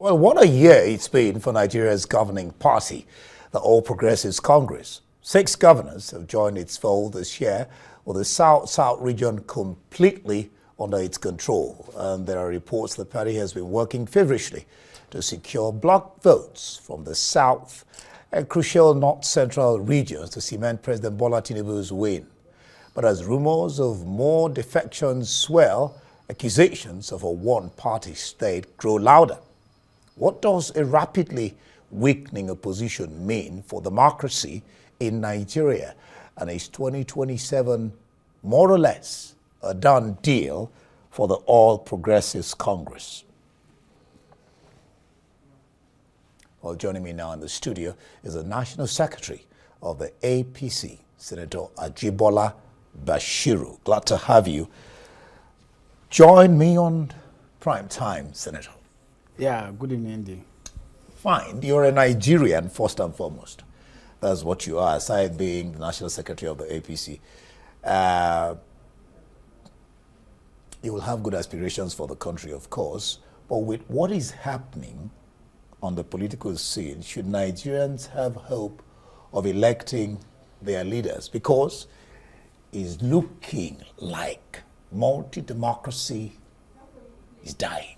Well, what a year it's been for Nigeria's governing party, the All Progressives Congress. 6 governors have joined its fold this year, with the South region completely under its control. And there are reports the party has been working feverishly to secure bloc votes from the South and crucial North-Central regions to cement President Bola Tinubu's win. But as rumors of more defections swell, accusations of a one-party state grow louder. What does a rapidly weakening opposition mean for democracy in Nigeria? And is 2027 more or less a done deal for the All Progressives Congress? Well, joining me now in the studio is the National Secretary of the APC, Senator Ajibola Basiru. Glad to have you. Join me on Prime Time, Senator. Yeah, good evening, Andy. Fine. You're a Nigerian, first and foremost. That's what you are, aside being the National Secretary of the APC. You will have good aspirations for the country, of course, but with what is happening on the political scene, should Nigerians have hope of electing their leaders? Because it's looking like multi-democracy is dying.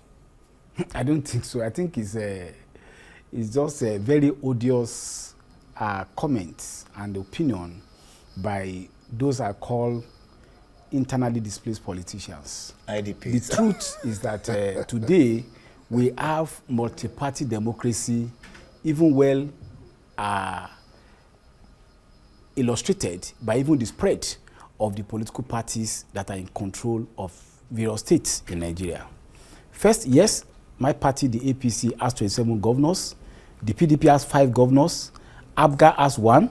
I don't think so. I think it's just a very odious comment and opinion by those I call internally displaced politicians. IDPs. The truth is that today we have multi-party democracy, even well illustrated by even the spread of the political parties that are in control of various states in Nigeria. First, yes, my party, the APC, has 27 governors. The PDP has 5 governors. APGA has 1.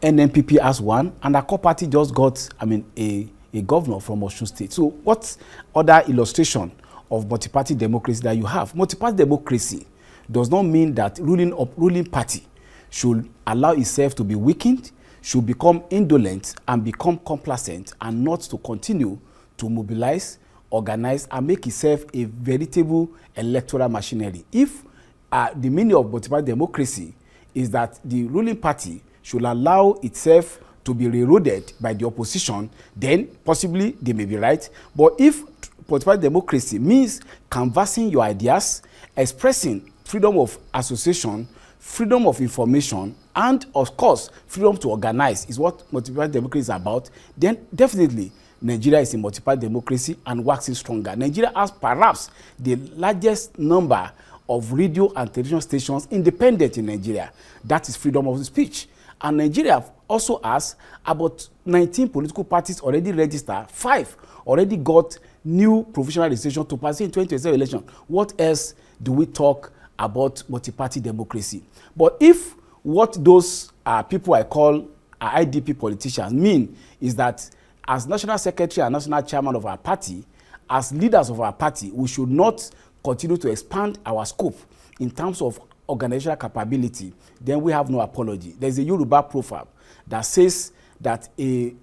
NNPP has 1. And our core party just got, a governor from Osun State. So what other illustration of multi-party democracy that you have? Multi-party democracy does not mean that ruling party should allow itself to be weakened, should become indolent and become complacent, and not to continue to mobilize, organize, and make itself a veritable electoral machinery. If the meaning of multi-party democracy is that the ruling party should allow itself to be reloaded by the opposition, then possibly they may be right. But if multi-party democracy means canvassing your ideas, expressing freedom of association, freedom of information, and of course freedom to organize is what multi-party democracy is about, then definitely Nigeria is a multi-party democracy and waxing stronger. Nigeria has perhaps the largest number of radio and television stations independent in Nigeria. That is freedom of speech. And Nigeria also has about 19 political parties already registered. 5 already got new provisional registration to participate in 2027 election. What else do we talk about multi-party democracy? But if what those people I call IDP politicians mean is that as national secretary and national chairman of our party, as leaders of our party, we should not continue to expand our scope in terms of organizational capability, then we have no apology. There's a Yoruba proverb that says that a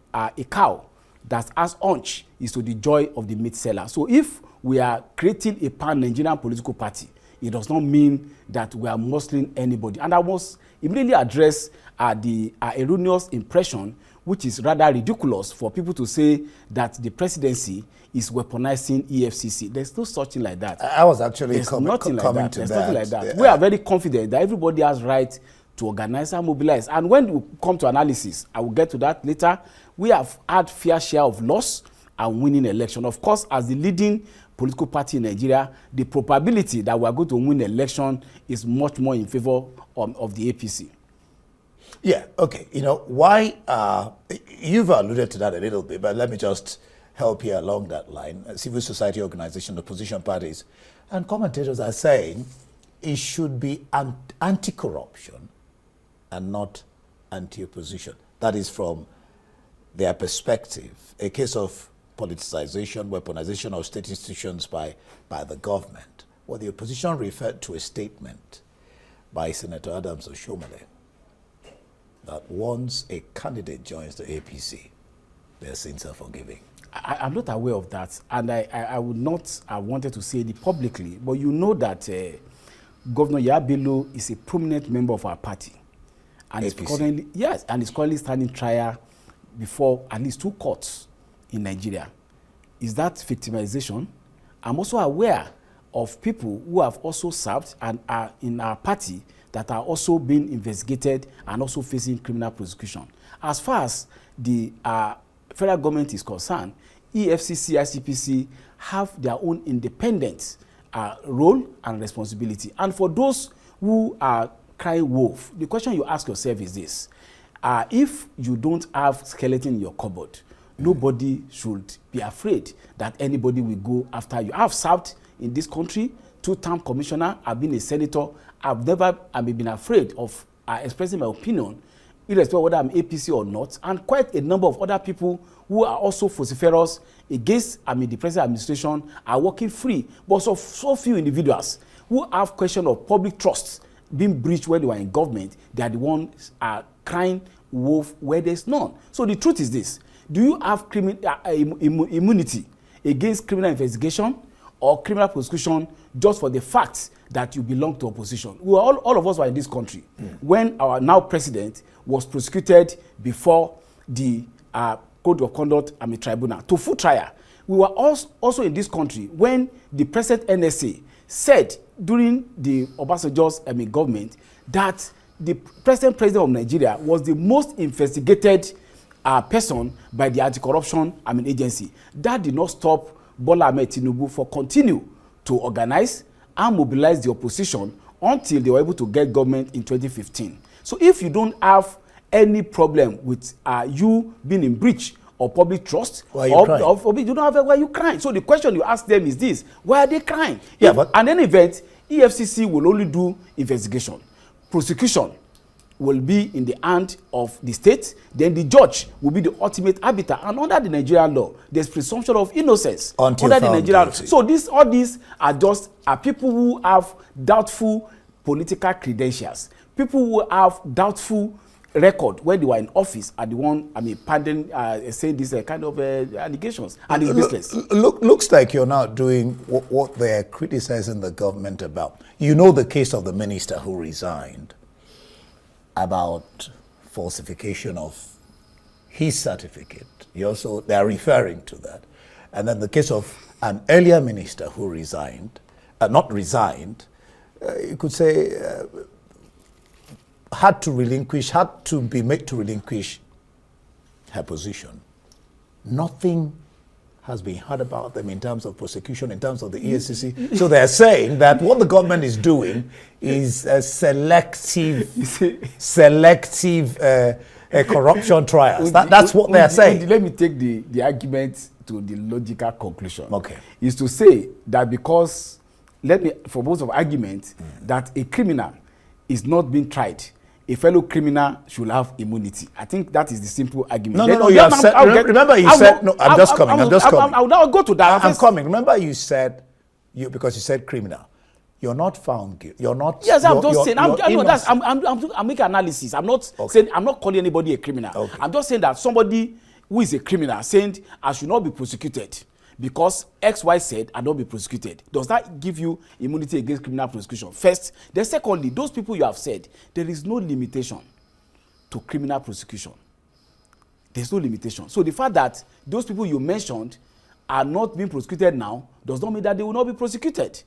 cow that has haunch is to the joy of the meat seller. So if we are creating a pan-Nigerian political party, it does not mean that we are muscling anybody. And I must immediately address the erroneous impression, which is rather ridiculous for people to say that the presidency is weaponizing EFCC. There's no such thing like that. I was actually coming to There's that. nothing like that. We are very confident that everybody has right to organize and mobilize. And when we come to analysis, I will get to that later, we have had fair share of loss and winning election. Of course, as the leading political party in Nigeria, the probability that we are going to win the election is much more in favor of the APC. Yeah, okay. You know, why, you've alluded to that a little bit, but let me just help you along that line. Civil society organization, opposition parties, and commentators are saying it should be anti-corruption and not anti-opposition. That is from their perspective, a case of politicization, weaponization of state institutions by the government. Well, the opposition referred to a statement by Senator Adams Oshomole that once a candidate joins the APC, their sins are forgiving. I'm not aware of that, and I would not have wanted to say it publicly, but you know that Governor Yabelo is a prominent member of our party. And is currently, and is currently standing trial before at least 2 courts in Nigeria. Is that victimization? I'm also aware of people who have also served and are in our party that are also being investigated and also facing criminal prosecution. As far as the federal government is concerned, EFCC, ICPC have their own independent role and responsibility. And for those who are crying wolf, the question you ask yourself is this: if you don't have skeleton in your cupboard, nobody should be afraid that anybody will go after you. I've served in this country, 2-term commissioner. I've been a senator. I've never been afraid of expressing my opinion, irrespective of whether I'm APC or not. And quite a number of other people who are also vociferous against the present administration are working free. But so few individuals who have question of public trust being breached when they were in government, they are the ones crying wolf where there's none. So the truth is this: do you have immunity against criminal investigation or criminal prosecution just for the fact that you belong to opposition? We were all of us were in this country when our now president was prosecuted before the Code of Conduct Tribunal to full trial. We were also in this country when the present NSA said during the Ambassadorial's government that the present president of Nigeria was the most investigated person by the anti-corruption agency. That did not stop Bola Ahmed Tinubu for continue to organize and mobilize the opposition until they were able to get government in 2015. So if you don't have any problem with you being in breach of public trust, why you don't have why you crying. So the question you ask them is this: why are they crying? Yeah, but in any event, EFCC will only do investigation. Prosecution will be in the hand of the state. Then the judge will be the ultimate arbiter. And under the Nigerian law, there's presumption of innocence until under the Nigerian law. guilty. So all these are just people who have doubtful political credentials. People who have doubtful record when they were in office are the one pardon saying these kind of allegations, and it's business. Looks like you're now doing what they're criticizing the government about. You know the case of the minister who resigned about falsification of his certificate. They're referring to that. And then the case of an earlier minister who resigned, not resigned, you could say had to be made to relinquish her position. Nothing has been heard about them in terms of prosecution, in terms of the EFCC. So they're saying that what the government is doing is a selective corruption trials. That's what they're saying. Let me take the argument to the logical conclusion. Okay. Is to say that because, for both of argument, that a criminal is not being tried, a fellow criminal should have immunity. I think that is the simple argument. No, you have said, remember you said, no, I'm just coming. I'll go to that. I'm coming. Remember you said, because you said criminal. You're not found guilty. You're not. Yes, I'm just saying. I'm making analysis. I'm not saying, I'm not calling anybody a criminal. Okay. I'm just saying that somebody who is a criminal saying I should not be prosecuted because XY said I don't be prosecuted. Does that give you immunity against criminal prosecution? First. Then secondly, those people you have said, there is no limitation to criminal prosecution. There's no limitation. So the fact that those people you mentioned are not being prosecuted now does not mean that they will not be prosecuted.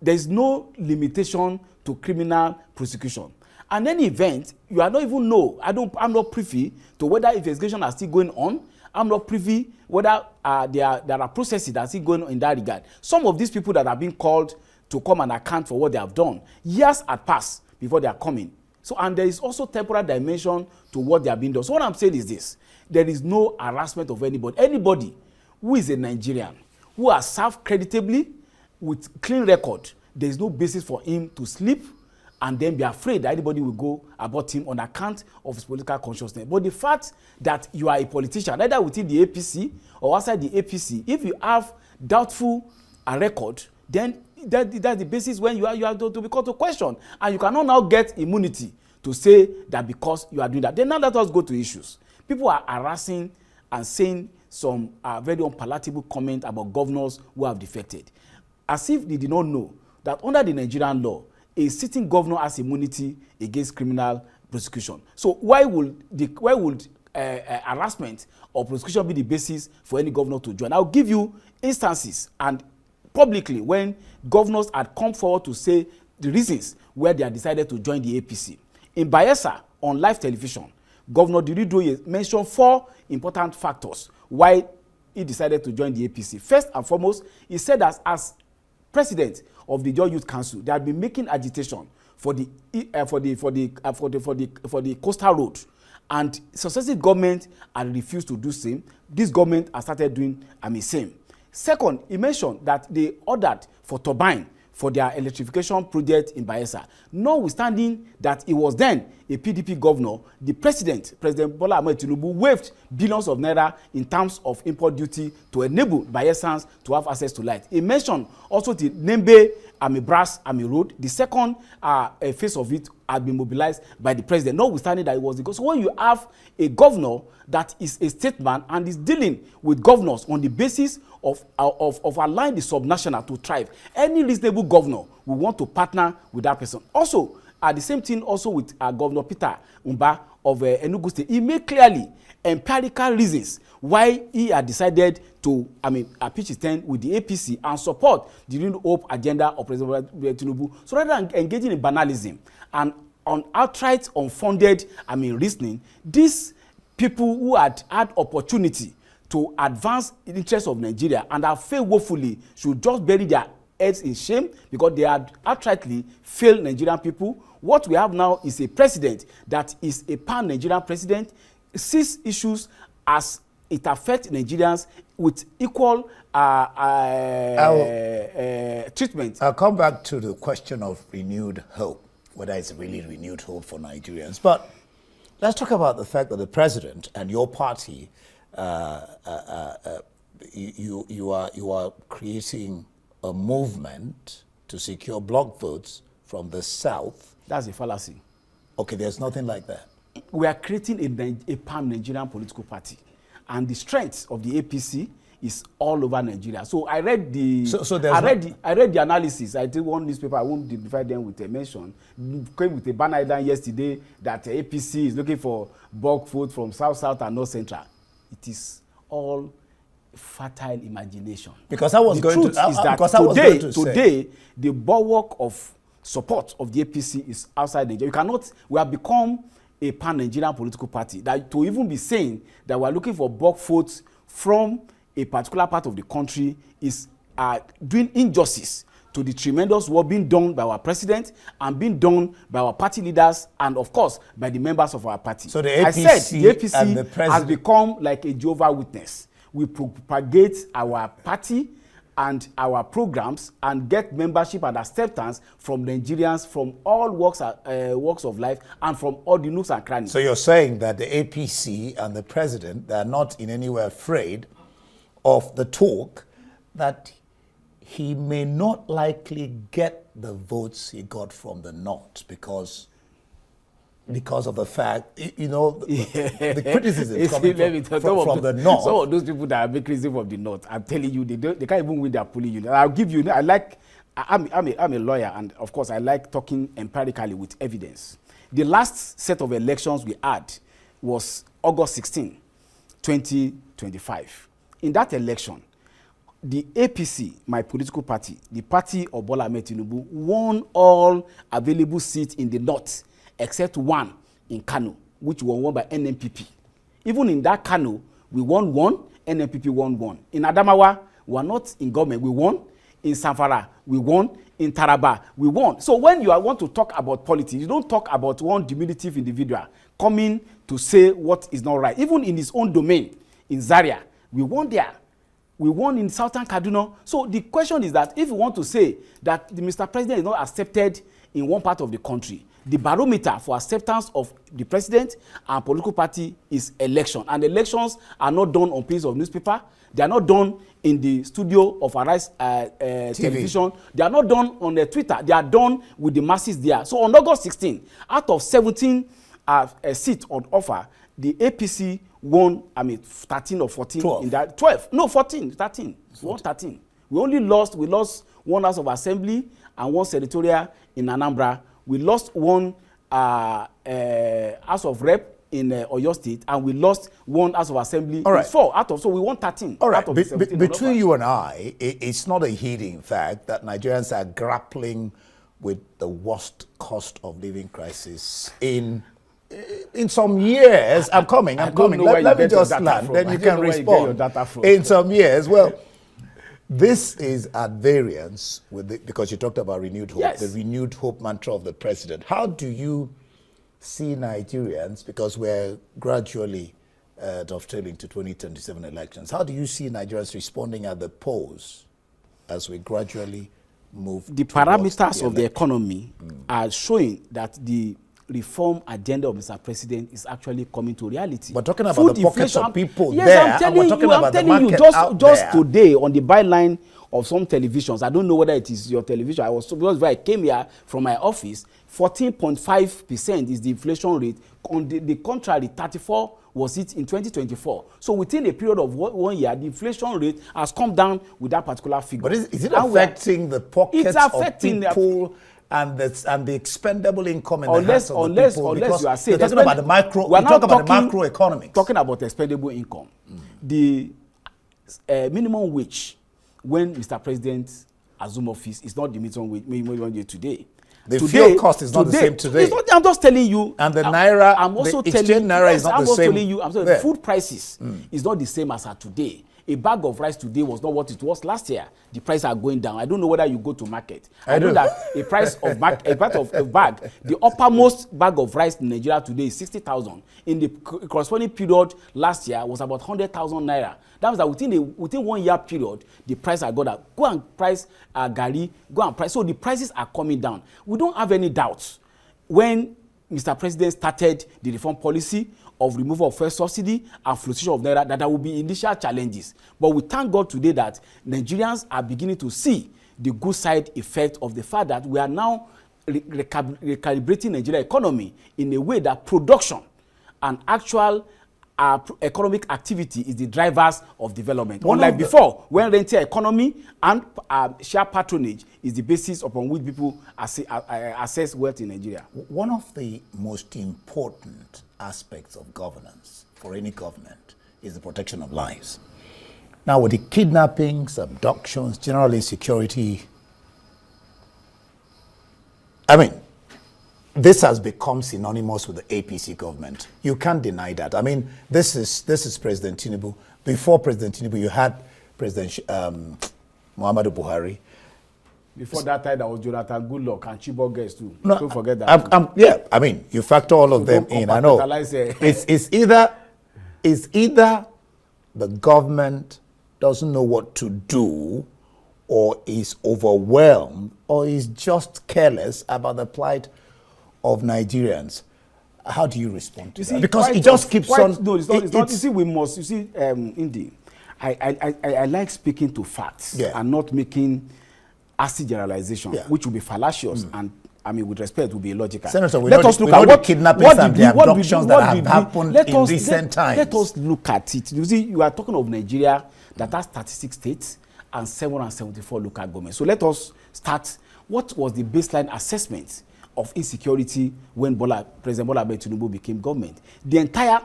There is no limitation to criminal prosecution. And any event, you are not even know. I'm not privy to whether investigations are still going on. I'm not privy whether there are processes that are still going on in that regard. Some of these people that are being called to come and account for what they have done, years had passed before they are coming. So, and there is also temporal dimension to what they are being done. So what I'm saying is this: there is no harassment of anybody. Anybody who is a Nigerian, who has served creditably with clean record, there is no basis for him to sleep and then be afraid that anybody will go about him on account of his political consciousness. But the fact that you are a politician, either within the APC or outside the APC, if you have doubtful record, then that's the basis when you are to be called to question. And you cannot now get immunity to say that because you are doing that. Then now let us go to issues. People are harassing and saying some very unpalatable comment about governors who have defected, as if they did not know that under the Nigerian law, a sitting governor has immunity against criminal prosecution. So why would harassment or prosecution be the basis for any governor to join? I'll give you instances and publicly when governors had come forward to say the reasons where they had decided to join the APC. In Bayelsa, on live television, Governor Diridoye mentioned 4 important factors why he decided to join the APC. First and foremost, he said that as president of the Joy Youth Council, they had been making agitation for the coastal road, and successive government had refused to do same. This government has started doing same. Second, he mentioned that they ordered for turbine for their electrification project in Bayelsa. Notwithstanding that he was then a PDP governor, the President Bola Ahmed Tinubu, waived billions of naira in terms of import duty to enable Bayelsans to have access to light. He mentioned also the Nembe Brass Road. The second phase of it had been mobilized by the president, notwithstanding that it was the. So when you have a governor that is a statesman and is dealing with governors on the basis of allowing the subnational to thrive, any reasonable governor will want to partner with that person. Also, the same thing also with Governor Peter Umba of Enugu State. He made clearly empirical reasons why he had decided to pitch his tent with the APC and support the Renewed Hope agenda of President Tinubu. So rather than engaging in banalism and on outright unfounded reasoning, these people who had opportunity to advance the interests of Nigeria and have failed woefully should just bury their heads in shame because they had outrightly failed Nigerian people. What we have now is a president that is a pan-Nigerian president, sees issues as it affects Nigerians with equal treatment. I'll come back to the question of renewed hope, whether it's really renewed hope for Nigerians. But let's talk about the fact that the president and your party, you are creating a movement to secure block votes from the south. That's a fallacy. Okay, there's nothing like that. We are creating a pan-Nigerian political party, and the strength of the APC is all over Nigeria. So I read the I read the analysis. I did one newspaper, I won't divide them with a mention, came with a banner down yesterday that APC is looking for bulk vote from South and North Central. It is all fertile imagination. Because I was the going truth to is that today the bulwark of support of the APC is outside Nigeria. We have become a pan-Nigerian political party. That to even be saying that we are looking for bulk votes from a particular part of the country is doing injustice to the tremendous work being done by our president and being done by our party leaders and, of course, by the members of our party. So the APC, I said the APC and the president has become like a Jehovah's Witness. We propagate our party and our programs and get membership and acceptance from Nigerians from all walks of life and from all the nooks and crannies. So you're saying that the APC and the president, they're not in any way afraid of the talk that he may not likely get the votes he got from the North because of the fact, the criticism coming from the North. Some of those people that are making criticism of the North, I'm telling you, they can't even win their polling unit. I'll give you, I'm a lawyer, and of course I like talking empirically with evidence. The last set of elections we had was August 16, 2025. In that election, the APC, my political party, the party of Bola Ahmed Tinubu, won all available seats in the North, except one in Kano, which was won by NNPP. Even in that Kano, we won one, NNPP won one. In Adamawa, we were not in government, we won. In Zamfara, we won. In Taraba, we won. So when you want to talk about politics, you don't talk about one diminutive individual coming to say what is not right. Even in his own domain, in Zaria, we won there. We won in Southern Kaduna. So the question is that if you want to say that the Mr. President is not accepted in one part of the country, the barometer for acceptance of the president and political party is election. And elections are not done on pages of newspaper. They are not done in the studio of Arise television. They are not done on Twitter. They are done with the masses there. So on August 16, out of 17 seats on offer, the APC won, 13 or 14 12. in that 12. No, 14, 13. We won 13. We lost one House of Assembly and one senatorial in Anambra. We lost one House of Rep in Oyo State, and we lost one House of Assembly. All right. It's 4 out of, so we won 13. All right, out of the 17 between you and I, it's not a hidden fact that Nigerians are grappling with the worst cost of living crisis in some years. I'm coming. Let me just land, then you can respond. In some years, well, this is at variance with because you talked about renewed hope, yes. The renewed hope mantra of the president. How do you see Nigerians, because we're gradually dovetailing to 2027 elections, how do you see Nigerians responding at the polls as we gradually move? The parameters of the economy are showing that the reform agenda of Mr. President is actually coming to reality. We're talking about Food the pockets inflation, of people yes, there, I'm telling and we're talking about the market out just there. today on the byline of some televisions, I don't know whether it is your television, because I came here from my office, 14.5% is the inflation rate. On the contrary, 34 was it in 2024. So within a period of 1 year, the inflation rate has come down with that particular figure. But is it affecting the pockets of people and the expendable income in the hands of the people? Unless you are saying, you're talking about the macro, we're talking about the macroeconomics. Talking about expendable income. The minimum wage, when Mr. President assumed office, is not the minimum wage today. The fuel cost is not the same today. I'm just telling you. And the naira, I'm also the exchange naira is not the same. I'm sorry, the food prices is not the same as at today. A bag of rice today was not what it was last year. The prices are going down. I don't know whether you go to market. I know that a price of a part of a bag, the uppermost bag of rice in Nigeria today is 60,000. In the corresponding period last year was about 100,000 naira. That means that within 1 year period, the price are going up. Go and price gari, go and price. So the prices are coming down. We don't have any doubts. When Mr. President started the reform policy of removal of first subsidy and fluctuation of naira, that there will be initial challenges. But we thank God today that Nigerians are beginning to see the good side effect of the fact that we are now recalibrating Nigerian economy in a way that production and actual economic activity is the drivers of development. Unlike before, when rentier economy and share patronage is the basis upon which people assess wealth in Nigeria. One of the most important aspects of governance for any government is the protection of lives. Now, with the kidnappings, abductions, general insecurity, I mean, this has become synonymous with the APC government. You can't deny that. I mean, this is President Tinubu. Before President Tinubu, you had President Muhammadu Buhari. Before that time, there was Jonathan Goodluck and Chibok guys too. No, don't forget that. Yeah, I mean, you factor all of them in. I know. It's either the government doesn't know what to do, or is overwhelmed, or is just careless about the plight of Nigerians. How do you respond to that? Because it just keeps on. No, it's not. You see, we must. You see, Indy, I like speaking to facts and not making acid generalization, which will be fallacious and, I mean, with respect, will be illogical. Senator, we know the kidnappings and the abductions that have happened in recent times. Let us look at it. You see, you are talking of Nigeria that has 36 states and 774 local governments. So let us start. What was the baseline assessment of insecurity when President Bola Tinubu became government? The entire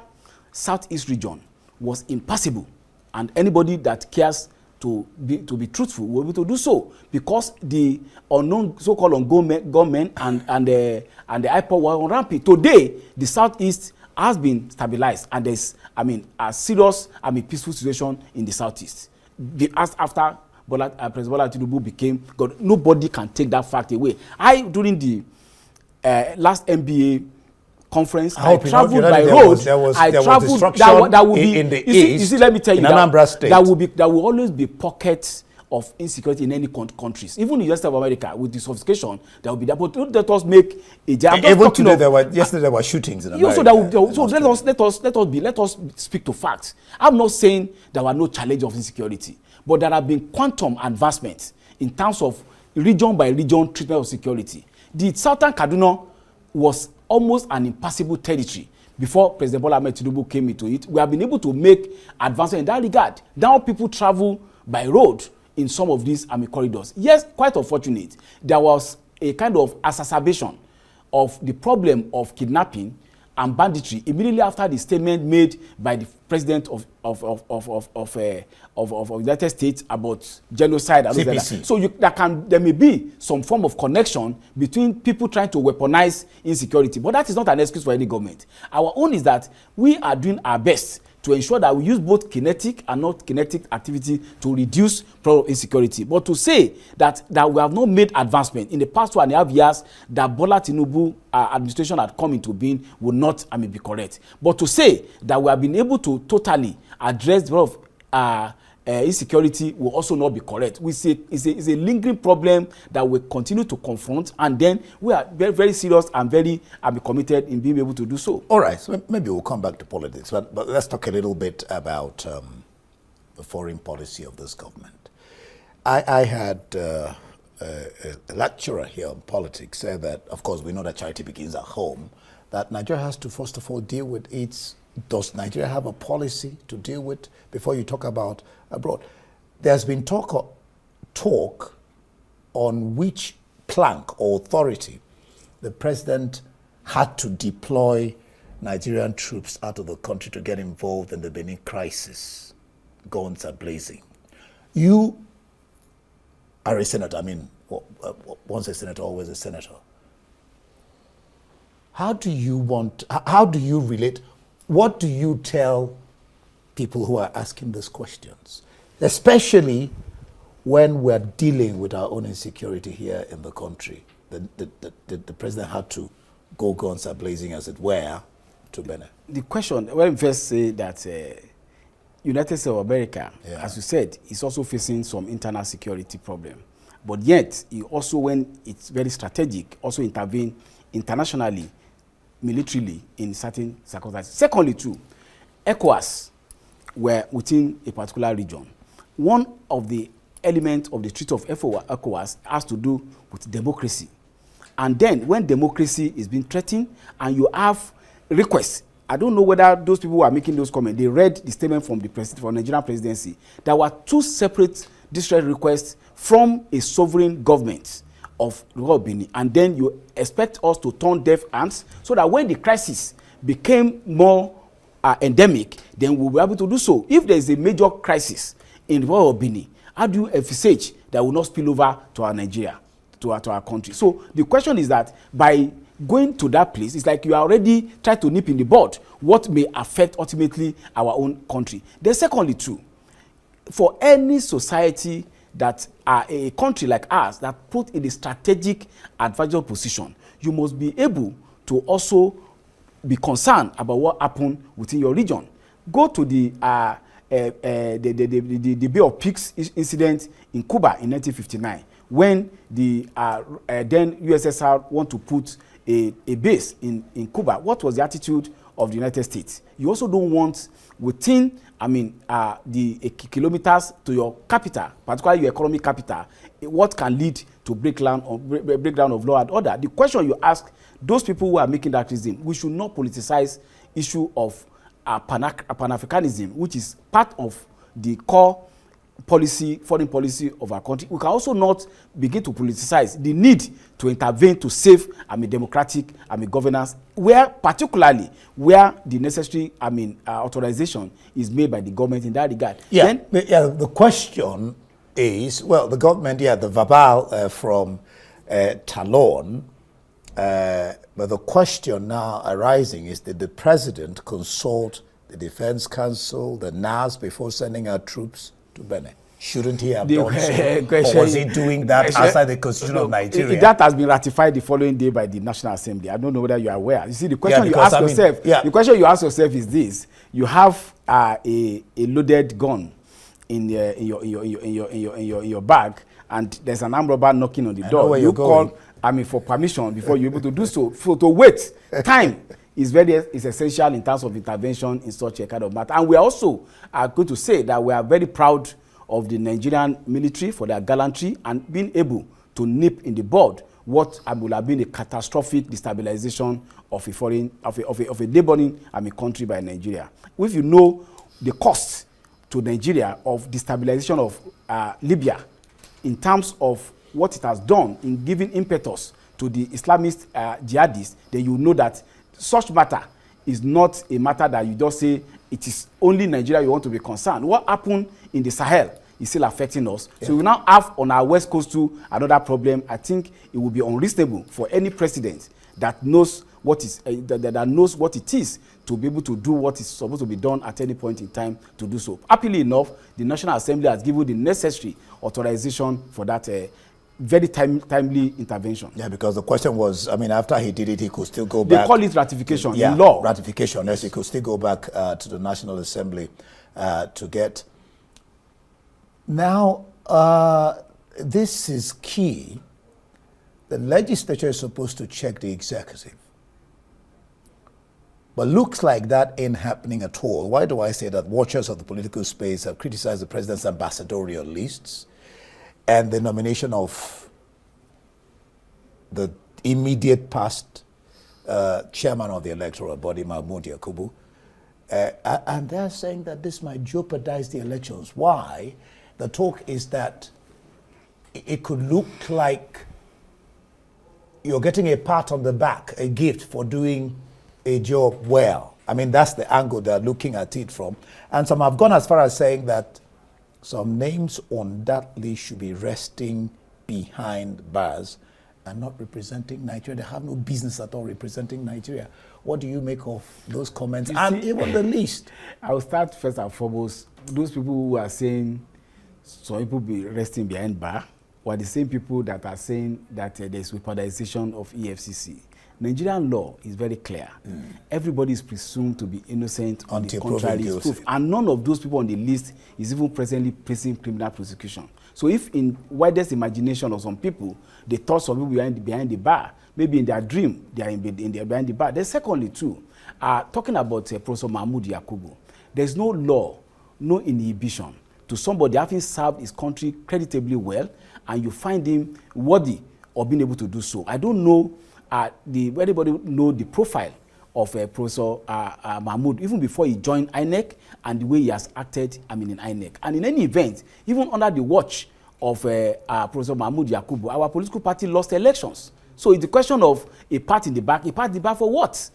southeast region was impassable, and anybody that cares to be truthful will be able to do so, because the unknown so-called gunmen and the IPOB were on rampant. Today, the southeast has been stabilized, and there's, I mean, a serious, I mean, peaceful situation in the southeast. After President Bola Tinubu became God, nobody can take that fact away. During the last NBA conference, I traveled by road. I traveled. That will be in the east. You see, let me tell you, in Anambra State, there will always be pockets of insecurity in any countries. Even in the United States of America, with the sophistication, there will be that. But let us make a jab. Even today, yesterday there were shootings in America. So let us speak to facts. I'm not saying there were no challenge of insecurity, but there have been quantum advancements in terms of region by region treatment of security. The southern Kaduna was almost an impassable territory before President Bola Tinubu came into it. We have been able to make advances in that regard. Now people travel by road in some of these corridors. Yes, quite unfortunate. There was a kind of exacerbation of the problem of kidnapping and banditry immediately after the statement made by the president of United States about genocide and CPC. Like that. So there may be some form of connection between people trying to weaponize insecurity, but that is not an excuse for any government. Our own is that we are doing our best to ensure that we use both kinetic and not kinetic activity to reduce problem of insecurity. But to say that we have not made advancement in the past 2.5 years that Bola Tinubu administration had come into being will not be correct. But to say that we have been able to totally address the problem of insecurity will also not be correct. We say it's a lingering problem that we continue to confront, and then we are very, very serious and very committed in being able to do so. All right, so maybe we'll come back to politics, but let's talk a little bit about the foreign policy of this government. I had a lecturer here on politics say that, of course, we know that charity begins at home, that Nigeria has to first of all deal with its. Does Nigeria have a policy to deal with before you talk about abroad? There's been talk on which plank or authority the president had to deploy Nigerian troops out of the country to get involved in the Benin crisis. Guns are blazing. You are a senator. I mean, once a senator, always a senator. How do you relate? What do you tell people who are asking these questions, especially when we're dealing with our own insecurity here in the country? The president had to go guns are blazing, as it were, to Benin. The question, when we first say that United States of America, as you said, is also facing some internal security problem. But yet, it also, when it's very strategic, also intervene internationally, militarily, in certain circumstances. Secondly, too, ECOWAS were within a particular region. One of the elements of the Treaty of ECOWAS has to do with democracy. And then, when democracy is being threatened, and you have requests, I don't know whether those people who are making those comments, they read the statement from the Nigerian presidency. There were 2 separate distress requests from a sovereign government of Benin, and then you expect us to turn deaf hands so that when the crisis became more endemic, then we'll be able to do so. If there is a major crisis in the world of Benin, how do you envisage that will not spill over to our Nigeria, to our country? So the question is that by going to that place, it's like you are already trying to nip in the bud what may affect ultimately our own country. Then secondly, too, for any society that are a country like ours that put in a strategic advantageous position, you must be able to also be concerned about what happened within your region. Go to the Bay of Pigs incident in Cuba in 1959, when the then USSR want to put a base in Cuba. What was the attitude of the United States? You also don't want within the kilometers to your capital, particularly your economic capital, what can lead to breakdown of law and order. The question you ask those people who are making that reason, we should not politicize issue of Pan-Africanism, which is part of the core policy, foreign policy of our country. We can also not begin to politicize the need to intervene to save democratic governance, particularly where the necessary authorization is made by the government in that regard. The question is, well, the government, the verbal from Talon, but the question now arising is, did the president consult the Defense Council, the NAS, before sending our troops to Benin? Shouldn't he have done so? Or was he doing that outside the Constitution of Nigeria? That has been ratified the following day by the National Assembly. I don't know whether you are aware. You see, the question you ask yourself, the question you ask yourself is this: you have a loaded gun in your bag, and there's an armed robber knocking on the door. You call for permission before you're able to do so. So to wait, time is essential in terms of intervention in such a kind of matter. And we are also going to say that we are very proud of the Nigerian military for their gallantry and being able to nip in the bud what would have been a catastrophic destabilization of a neighboring country by Nigeria. If you know the cost to Nigeria of destabilization of Libya in terms of what it has done in giving impetus to the Islamist jihadists, then you know that such matter is not a matter that you just say it is only Nigeria you want to be concerned. What happened in the Sahel is still affecting us. Yeah. So we now have on our west coast too another problem. I think it would be unreasonable for any president that knows what is that knows what it is to be able to do what is supposed to be done at any point in time to do so. Happily enough, the National Assembly has given the necessary authorization for that very timely intervention. Yeah, because the question was, I mean, after he did it, he could still go back. They call it ratification in law. Ratification, yes, he could still go back to the National Assembly to get. Now, this is key. The legislature is supposed to check the executive. But looks like that ain't happening at all. Why do I say that? Watchers of the political space have criticized the president's ambassadorial lists and the nomination of the immediate past chairman of the electoral body, Mahmoud Yakubu. And they're saying that this might jeopardize the elections. Why? The talk is that it could look like you're getting a pat on the back, a gift for doing a job well. I mean, that's the angle they're looking at it from. And some have gone as far as saying that some names on that list should be resting behind bars and not representing Nigeria. They have no business at all representing Nigeria. What do you make of those comments and even the list? I'll start first and foremost. Those people who are saying some people be resting behind bar were the same people that are saying that there's weaponization of EFCC. Nigerian law is very clear. Everybody is presumed to be innocent on the contrary is proof. And none of those people on the list is even presently facing criminal prosecution. So if in widest imagination of some people, they thought some people behind the bar, maybe in their dream, they are behind the bar. Then secondly too, talking about Professor Mahmoud Yakubu, there's no law, no inhibition to somebody having served his country creditably well, and you find him worthy of being able to do so. I don't know anybody know the profile of Professor Mahmoud even before he joined INEC and the way he has acted, in INEC. And in any event, even under the watch of Professor Mahmoud Yakubu, our political party lost elections. So it's the question of a pat in the back. A pat in the back for what?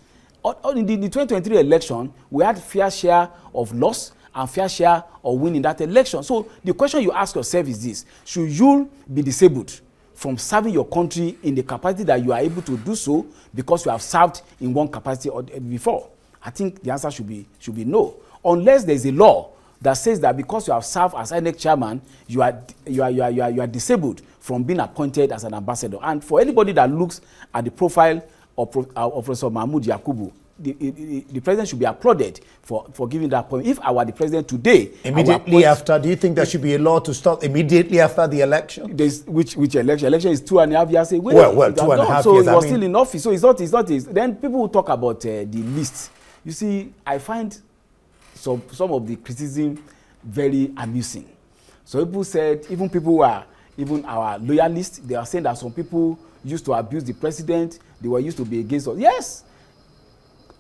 In the 2023 election, we had fair share of loss and fair share of winning that election. So the question you ask yourself is this: should you be disabled from serving your country in the capacity that you are able to do so because you have served in one capacity or before? I think the answer should be no. Unless there is a law that says that because you have served as INEC chairman, you are disabled from being appointed as an ambassador. And for anybody that looks at the profile of Professor Mahmoud Yakubu, the president should be applauded for giving that appointment. If I were the president today, immediately after, do you think there should be a law to stop immediately after the election? Which election? Election is 2.5 years away. Well, 2.5 years. So you're still in office. So it's not. Then people will talk about the list. You see, I find some of the criticism very amusing. So people said, even people who are even our loyalists, they are saying that some people used to abuse the president. They were used to be against us. Yes.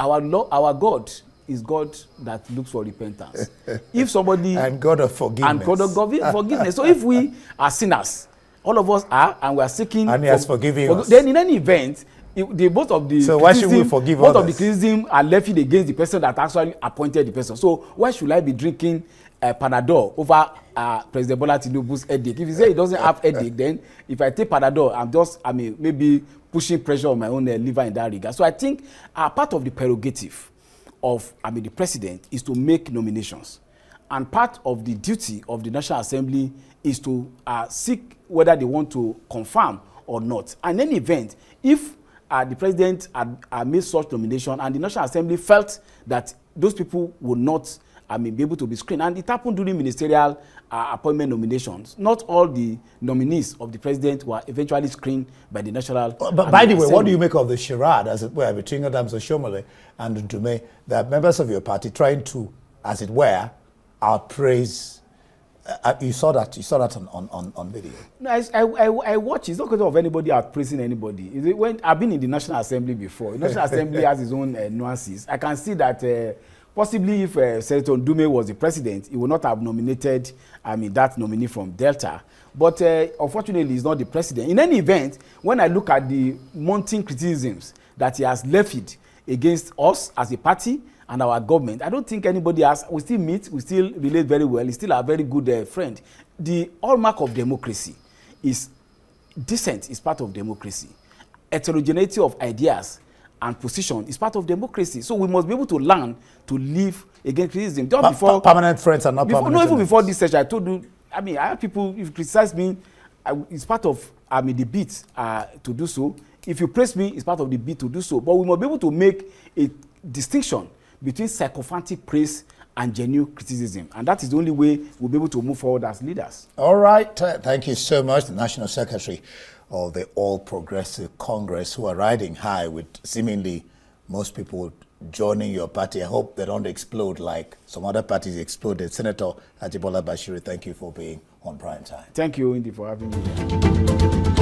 Our God is God that looks for repentance. If somebody and God of forgiveness. And God of forgiveness. So if we are sinners, all of us are, and we are seeking, and He has forgiven us. Then in any event, both of the so why should we forgive others? Both of the criticism are levied against the person that actually appointed the person. So why should I be drinking Panadol over President Bola Tinubu's headache? If you say he doesn't have headache, then if I take Panadol, maybe pushing pressure on my own liver in that regard. So I think part of the prerogative of the president is to make nominations, and part of the duty of the National Assembly is to seek whether they want to confirm or not. And in any event, if the president had made such nomination and the National Assembly felt that those people would not be able to be screened, and it happened during ministerial appointment nominations. Not all the nominees of the president were eventually screened by the National But by the way, what do you make of the charade, as it were, between Adams Oshomole and Ndume, that members of your party trying to, as it were, outpraise? You saw that on video. No, I watch. It's not because of anybody outpraising anybody. When I've been in the National Assembly before, the National Assembly has its own nuances. I can see that Possibly if Senator Ndume was the president, he would not have nominated, that nominee from Delta. But unfortunately, he's not the president. In any event, when I look at the mounting criticisms that he has levied against us as a party and our government, I don't think anybody has. We still meet, we still relate very well. He's still a very good friend. The hallmark of democracy is dissent is part of democracy. Heterogeneity of ideas and position is part of democracy. So we must be able to learn to live against criticism. Just before permanent friends are not permanent. No, even before this session, I told you. I have people. If you criticize me, it's part of the bit to do so. If you praise me, it's part of the bit to do so. But we must be able to make a distinction between sycophantic praise and genuine criticism, and that is the only way we'll be able to move forward as leaders. All right, thank you so much, the National Secretary of the All Progressive Congress, who are riding high with seemingly most people joining your party. I hope they don't explode like some other parties exploded. Senator Ajibola Basiru, thank you for being on Prime Time. Thank you, Indy, for having me here.